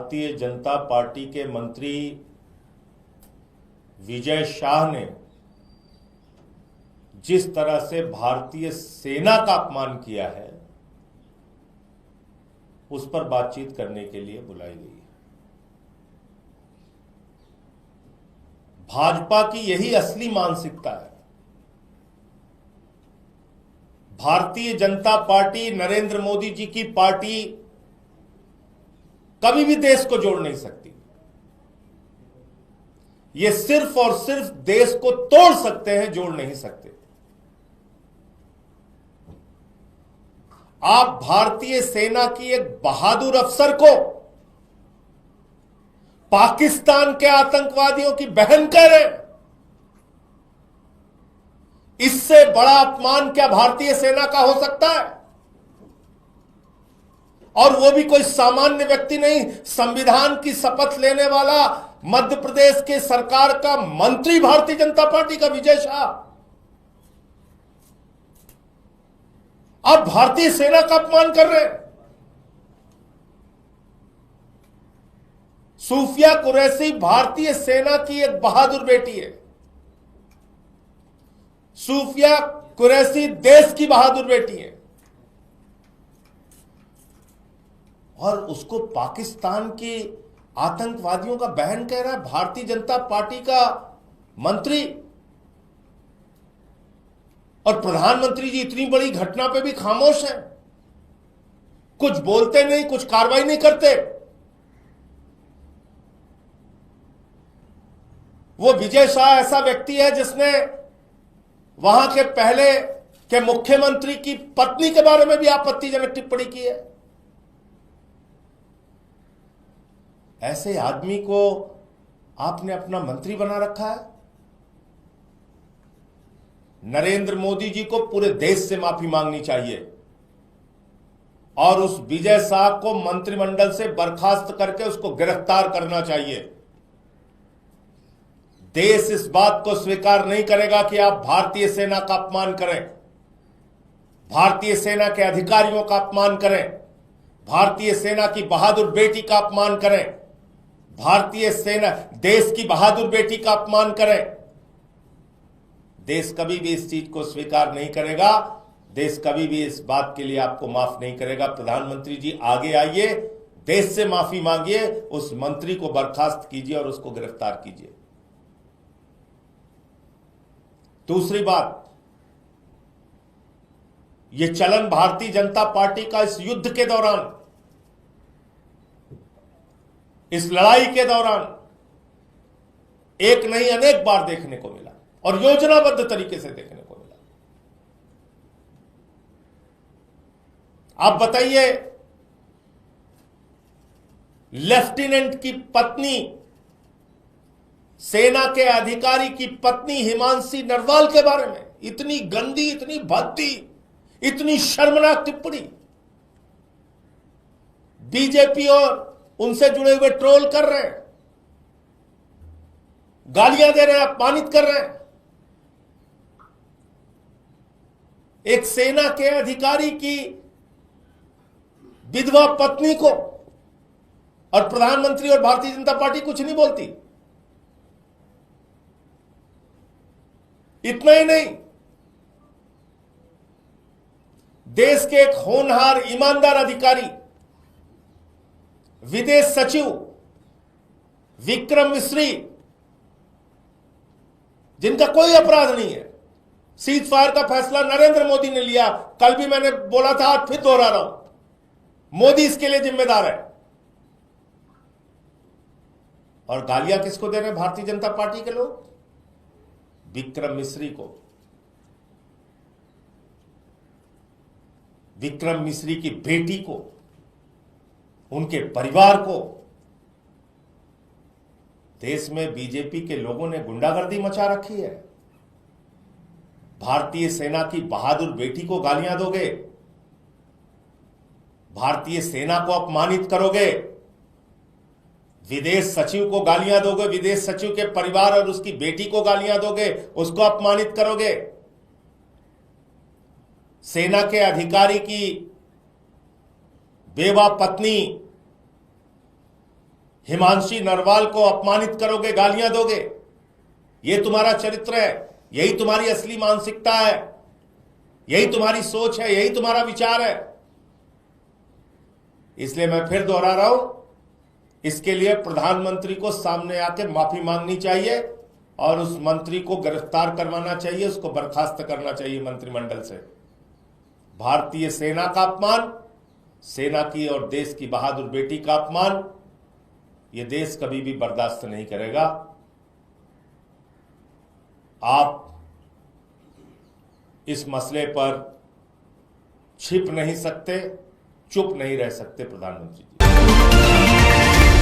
Bharatiya Janata party के मंत्री विजय शाह ने जिस तरह से भारतीय सेना का अपमान किया है, उस पर बातचीत करने के लिए बुलाई गई है। भाजपा की यही असली मानसिकता है। भारतीय जनता पार्टी, नरेंद्र मोदी जी की पार्टी कभी भी देश को जोड़ नहीं सकती। ये सिर्फ और सिर्फ देश को तोड़ सकते हैं, जोड़ नहीं सकते। आप भारतीय सेना की एक बहादुर अफसर को पाकिस्तान के आतंकवादियों की बहन कह रहे हैं। इससे बड़ा अपमान क्या भारतीय सेना का हो सकता है? और वो भी कोई सामान्य व्यक्ति नहीं, संविधान की शपथ लेने वाला मध्य प्रदेश के सरकार का मंत्री भारतीय जनता पार्टी का विजय शाह। आप भारतीय सेना का अपमान कर रहे हैं। सूफिया कुरैशी भारतीय सेना की एक बहादुर बेटी है। सूफिया कुरैशी देश की बहादुर बेटी है, और उसको पाकिस्तान के आतंकवादियों का बहन कह रहा है भारतीय जनता पार्टी का मंत्री। और प्रधानमंत्री जी इतनी बड़ी घटना पे भी खामोश हैं, कुछ बोलते नहीं, कुछ कार्रवाई नहीं करते। वो विजय शाह ऐसा व्यक्ति है जिसने वहां के पहले के मुख्यमंत्री की पत्नी के बारे में भी आपत्तिजनक टिप्पणी की है। ऐसे आदमी को आपने अपना मंत्री बना रखा है। नरेंद्र मोदी जी को पूरे देश से माफी मांगनी चाहिए और उस विजय शाह को मंत्रिमंडल से बर्खास्त करके उसको गिरफ्तार करना चाहिए। देश इस बात को स्वीकार नहीं करेगा कि आप भारतीय सेना का अपमान करें, भारतीय सेना के अधिकारियों का अपमान करें, भारतीय सेना की बहादुर बेटी का अपमान करें, भारतीय सेना देश की बहादुर बेटी का अपमान करें। देश कभी भी इस चीज को स्वीकार नहीं करेगा। देश कभी भी इस बात के लिए आपको माफ नहीं करेगा। प्रधानमंत्री जी आगे आइए, देश से माफी मांगिए, उस मंत्री को बर्खास्त कीजिए और उसको गिरफ्तार कीजिए। दूसरी बात, यह चलन भारतीय जनता पार्टी का इस युद्ध के दौरान, इस लड़ाई के दौरान एक नहीं अनेक बार देखने को मिला और योजनाबद्ध तरीके से देखने को मिला। आप बताइए, लेफ्टिनेंट की पत्नी, सेना के अधिकारी की पत्नी हिमांशी नरवाल के बारे में इतनी गंदी, इतनी भद्दी, इतनी शर्मनाक टिप्पणी। बीजेपी और उनसे जुड़े हुए ट्रोल कर रहे हैं, गालियां दे रहे हैं, अपमानित कर रहे हैं। एक सेना के अधिकारी की विधवा पत्नी को और प्रधानमंत्री और भारतीय जनता पार्टी कुछ नहीं बोलती। इतना ही नहीं, देश के एक होनहार ईमानदार अधिकारी, विदेश सचिव विक्रम मिश्री, जिनका कोई अपराध नहीं है, सीज फायर का फैसला नरेंद्र मोदी ने लिया। कल भी मैंने बोला था, आज फिर दोहरा रहा हूं, मोदी इसके लिए जिम्मेदार है। और गालियां किसको दे रहे हैं भारतीय जनता पार्टी के लोग? विक्रम मिश्री को। विक्रम मिश्री की बेटी को, उनके परिवार को। देश में बीजेपी के लोगों ने गुंडागर्दी मचा रखी है। भारतीय सेना की बहादुर बेटी को गालियां दोगे, भारतीय सेना को अपमानित करोगे, विदेश सचिव को गालियां दोगे, विदेश सचिव के परिवार और उसकी बेटी को गालियां दोगे, उसको अपमानित करोगे। सेना के अधिकारी की बेवा पत्नी हिमांशी नरवाल को अपमानित करोगे, गालियां दोगे। यह तुम्हारा चरित्र है, यही तुम्हारी असली मानसिकता है, यही तुम्हारी सोच है, यही तुम्हारा विचार है। इसलिए मैं फिर दोहरा रहा हूं, इसके लिए प्रधानमंत्री को सामने आके माफी मांगनी चाहिए और उस मंत्री को गिरफ्तार करवाना चाहिए, उसको बर्खास्त करना चाहिए मंत्रिमंडल से। भारतीय सेना का अपमान, सेना की और देश की बहादुर बेटी का अपमान, यह देश कभी भी बर्दाश्त नहीं करेगा। आप इस मसले पर छिप नहीं सकते, चुप नहीं रह सकते प्रधानमंत्री।